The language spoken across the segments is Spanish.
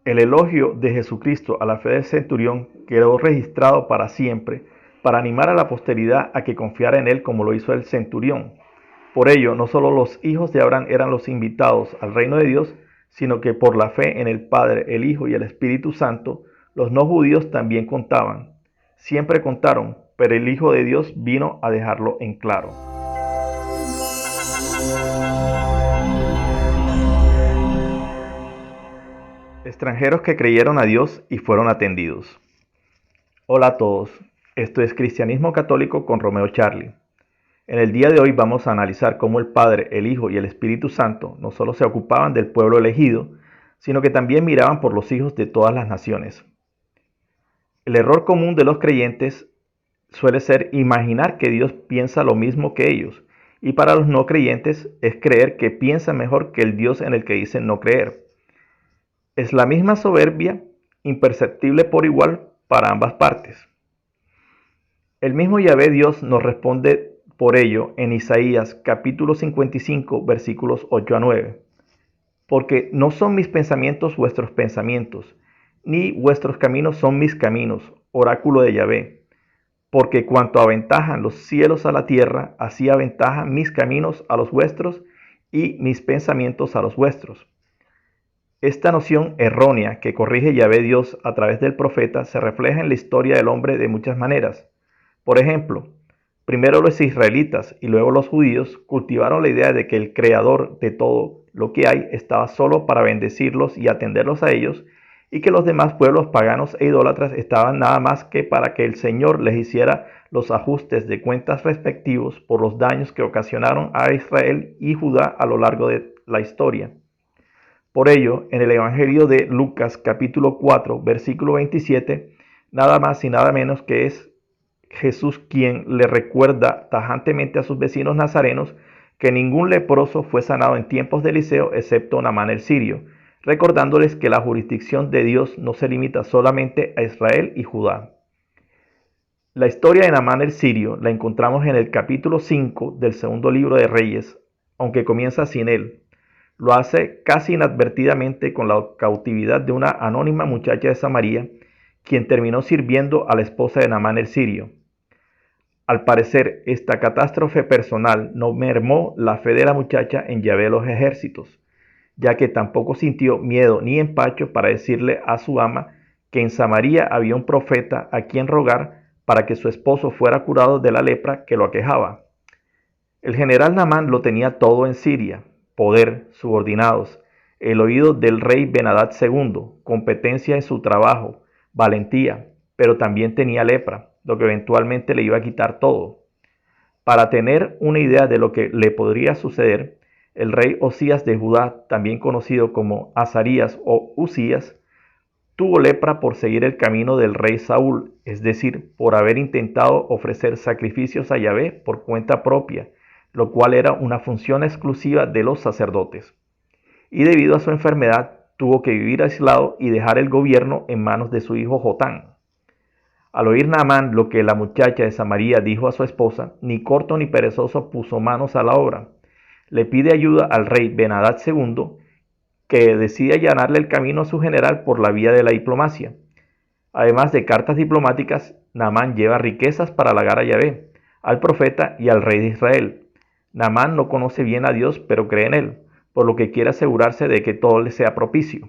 El elogio de Jesucristo a la fe del centurión quedó registrado para siempre, para animar a la posteridad a que confiara en él como lo hizo el centurión. Por ello, no solo los hijos de Abraham eran los invitados al reino de Dios, sino que por la fe en el Padre, el Hijo y el Espíritu Santo, los no judíos también contaban. Siempre contaron, pero el Hijo de Dios vino a dejarlo en claro. Extranjeros que creyeron a Dios y fueron atendidos. Hola a todos, esto es Cristianismo Católico con Romeo Charlie. En el día de hoy vamos a analizar cómo el Padre, el Hijo y el Espíritu Santo no solo se ocupaban del pueblo elegido, sino que también miraban por los hijos de todas las naciones. El error común de los creyentes suele ser imaginar que Dios piensa lo mismo que ellos, y para los no creyentes es creer que piensa mejor que el Dios en el que dicen no creer. Es la misma soberbia, imperceptible por igual para ambas partes. El mismo Yahvé Dios nos responde por ello en Isaías capítulo 55 versículos 8 a 9. Porque no son mis pensamientos vuestros pensamientos, ni vuestros caminos son mis caminos, oráculo de Yahvé. Porque cuanto aventajan los cielos a la tierra, así aventajan mis caminos a los vuestros y mis pensamientos a los vuestros. Esta noción errónea que corrige Yahvé Dios a través del profeta se refleja en la historia del hombre de muchas maneras. Por ejemplo, primero los israelitas y luego los judíos cultivaron la idea de que el creador de todo lo que hay estaba solo para bendecirlos y atenderlos a ellos, y que los demás pueblos paganos e idólatras estaban nada más que para que el Señor les hiciera los ajustes de cuentas respectivos por los daños que ocasionaron a Israel y Judá a lo largo de la historia. Por ello, en el Evangelio de Lucas capítulo 4, versículo 27, nada más y nada menos que es Jesús quien le recuerda tajantemente a sus vecinos nazarenos que ningún leproso fue sanado en tiempos de Eliseo excepto Naamán el sirio, recordándoles que la jurisdicción de Dios no se limita solamente a Israel y Judá. La historia de Naamán el sirio la encontramos en el capítulo 5 del segundo libro de Reyes, aunque comienza sin él. Lo hace casi inadvertidamente con la cautividad de una anónima muchacha de Samaria, quien terminó sirviendo a la esposa de Naamán el sirio. Al parecer, esta catástrofe personal no mermó la fe de la muchacha en Yahvé de los ejércitos, ya que tampoco sintió miedo ni empacho para decirle a su ama que en Samaria había un profeta a quien rogar para que su esposo fuera curado de la lepra que lo aquejaba. El general Naamán lo tenía todo en Siria: poder, subordinados, el oído del rey Ben-Hadad II, competencia en su trabajo, valentía, pero también tenía lepra, lo que eventualmente le iba a quitar todo. Para tener una idea de lo que le podría suceder, el rey Osías de Judá, también conocido como Azarías o Usías, tuvo lepra por seguir el camino del rey Saúl, es decir, por haber intentado ofrecer sacrificios a Yahvé por cuenta propia, lo cual era una función exclusiva de los sacerdotes. Y debido a su enfermedad, tuvo que vivir aislado y dejar el gobierno en manos de su hijo Jotán. Al oír Naamán lo que la muchacha de Samaria dijo a su esposa, ni corto ni perezoso puso manos a la obra. Le pide ayuda al rey Ben-Hadad II, que decide allanarle el camino a su general por la vía de la diplomacia. Además de cartas diplomáticas, Naamán lleva riquezas para halagar a Yahvé, al profeta y al rey de Israel. Naamán no conoce bien a Dios, pero cree en él, por lo que quiere asegurarse de que todo le sea propicio.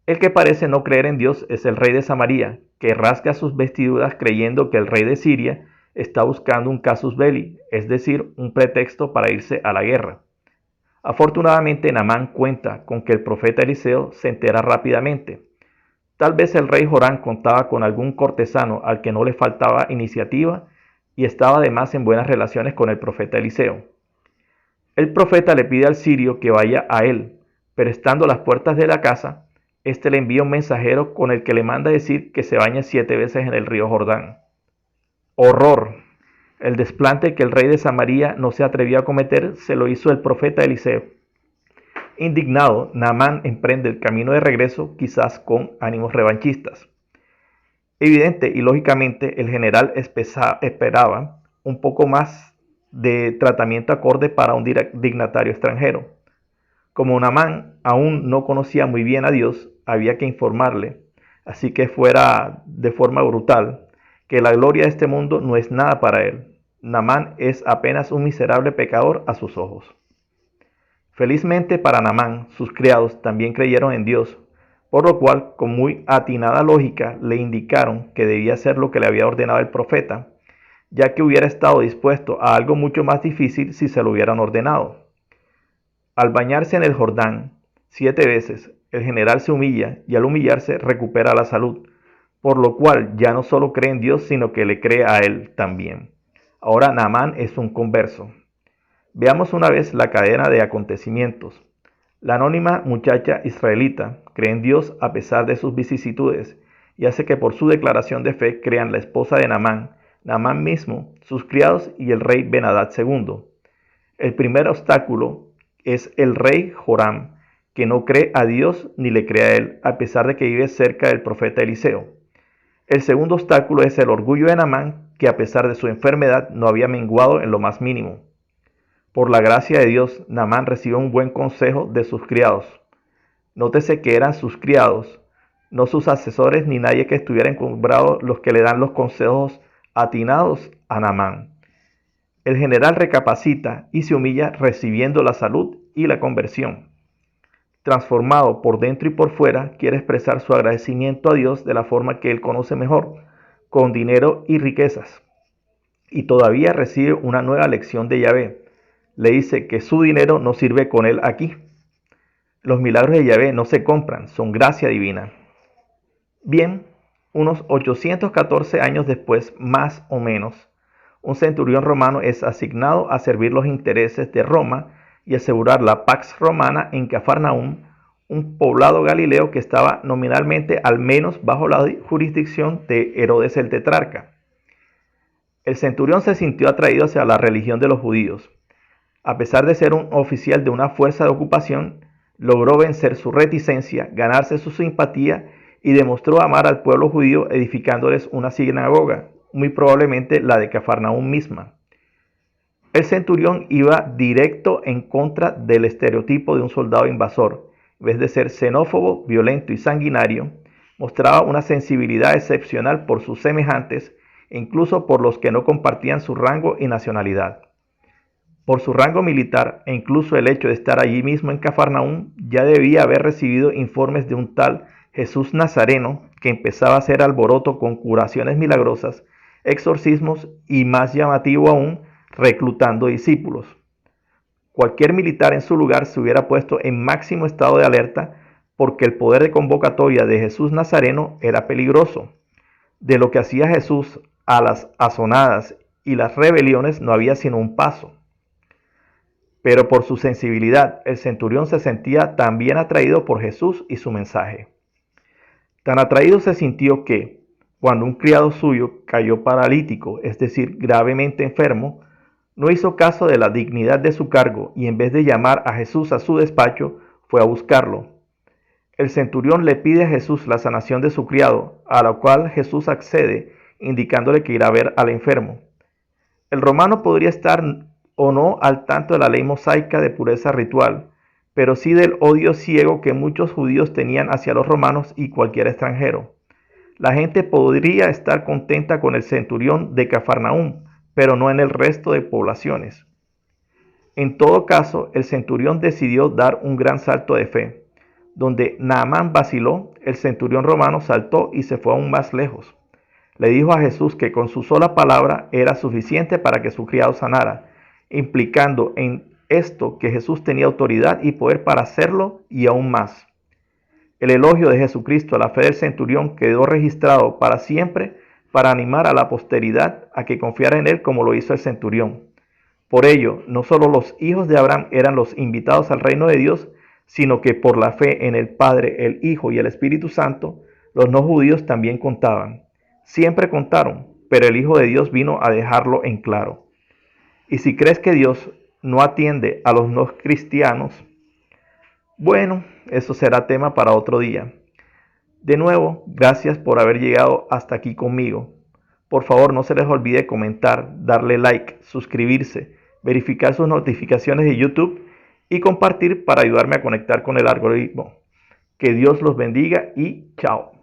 El que parece no creer en Dios es el rey de Samaria, que rasga sus vestiduras creyendo que el rey de Siria está buscando un casus belli, es decir, un pretexto para irse a la guerra. Afortunadamente, Naamán cuenta con que el profeta Eliseo se entera rápidamente. Tal vez el rey Joram contaba con algún cortesano al que no le faltaba iniciativa y estaba además en buenas relaciones con el profeta Eliseo. El profeta le pide al sirio que vaya a él, pero estando a las puertas de la casa, éste le envía un mensajero con el que le manda decir que se bañe 7 veces en el río Jordán. ¡Horror! El desplante que el rey de Samaria no se atrevió a cometer se lo hizo el profeta Eliseo. Indignado, Naamán emprende el camino de regreso, quizás con ánimos revanchistas. Evidente y lógicamente, el general esperaba un poco más de tratamiento acorde para un dignatario extranjero. Como Naamán aún no conocía muy bien a Dios, había que informarle, así que fuera de forma brutal, que la gloria de este mundo no es nada para él. Naamán es apenas un miserable pecador a sus ojos. Felizmente para Naamán, sus criados también creyeron en Dios, por lo cual, con muy atinada lógica, le indicaron que debía hacer lo que le había ordenado el profeta, ya que hubiera estado dispuesto a algo mucho más difícil si se lo hubieran ordenado. Al bañarse en el Jordán 7 veces, el general se humilla y al humillarse recupera la salud, por lo cual ya no solo cree en Dios, sino que le cree a él también. Ahora Naamán es un converso. Veamos una vez la cadena de acontecimientos. La anónima muchacha israelita cree en Dios a pesar de sus vicisitudes y hace que por su declaración de fe crean la esposa de Naamán, Naamán mismo, sus criados y el rey Ben-Hadad II. El primer obstáculo es el rey Joram, que no cree a Dios ni le cree a él, a pesar de que vive cerca del profeta Eliseo. El segundo obstáculo es el orgullo de Naamán, que a pesar de su enfermedad no había menguado en lo más mínimo. Por la gracia de Dios, Naamán recibe un buen consejo de sus criados. Nótese que eran sus criados, no sus asesores ni nadie que estuviera encumbrado los que le dan los consejos atinados a Naamán. El general recapacita y se humilla recibiendo la salud y la conversión. Transformado por dentro y por fuera, quiere expresar su agradecimiento a Dios de la forma que él conoce mejor, con dinero y riquezas. Y todavía recibe una nueva lección de Yahvé. Le dice que su dinero no sirve con él aquí. Los milagros de Yahvé no se compran, son gracia divina. Bien, unos 814 años después, más o menos, un centurión romano es asignado a servir los intereses de Roma y asegurar la pax romana en Cafarnaúm, un poblado galileo que estaba nominalmente al menos bajo la jurisdicción de Herodes el tetrarca. El centurión se sintió atraído hacia la religión de los judíos. A pesar de ser un oficial de una fuerza de ocupación, logró vencer su reticencia, ganarse su simpatía y demostró amar al pueblo judío edificándoles una sinagoga, muy probablemente la de Cafarnaúm misma. El centurión iba directo en contra del estereotipo de un soldado invasor. En vez de ser xenófobo, violento y sanguinario, mostraba una sensibilidad excepcional por sus semejantes e incluso por los que no compartían su rango y nacionalidad. Por su rango militar e incluso el hecho de estar allí mismo en Cafarnaúm, ya debía haber recibido informes de un tal Jesús Nazareno que empezaba a hacer alboroto con curaciones milagrosas, exorcismos y, más llamativo aún, reclutando discípulos. Cualquier militar en su lugar se hubiera puesto en máximo estado de alerta porque el poder de convocatoria de Jesús Nazareno era peligroso. De lo que hacía Jesús a las azonadas y las rebeliones no había sino un paso. Pero por su sensibilidad, el centurión se sentía también atraído por Jesús y su mensaje. Tan atraído se sintió que, cuando un criado suyo cayó paralítico, es decir, gravemente enfermo, no hizo caso de la dignidad de su cargo y en vez de llamar a Jesús a su despacho, fue a buscarlo. El centurión le pide a Jesús la sanación de su criado, a la cual Jesús accede, indicándole que irá a ver al enfermo. El romano podría estar o no al tanto de la ley mosaica de pureza ritual, pero sí del odio ciego que muchos judíos tenían hacia los romanos y cualquier extranjero. La gente podría estar contenta con el centurión de Cafarnaúm, pero no en el resto de poblaciones. En todo caso, el centurión decidió dar un gran salto de fe. Donde Naamán vaciló, el centurión romano saltó y se fue aún más lejos. Le dijo a Jesús que con su sola palabra era suficiente para que su criado sanara, implicando en esto que Jesús tenía autoridad y poder para hacerlo y aún más. El elogio de Jesucristo a la fe del centurión quedó registrado para siempre para animar a la posteridad a que confiara en él como lo hizo el centurión. Por ello, no solo los hijos de Abraham eran los invitados al reino de Dios, sino que por la fe en el Padre, el Hijo y el Espíritu Santo, los no judíos también contaban. Siempre contaron, pero el Hijo de Dios vino a dejarlo en claro. Y si crees que Dios no atiende a los no cristianos, bueno, eso será tema para otro día. De nuevo, gracias por haber llegado hasta aquí conmigo. Por favor, no se les olvide comentar, darle like, suscribirse, verificar sus notificaciones de YouTube y compartir para ayudarme a conectar con el algoritmo. Que Dios los bendiga y chao.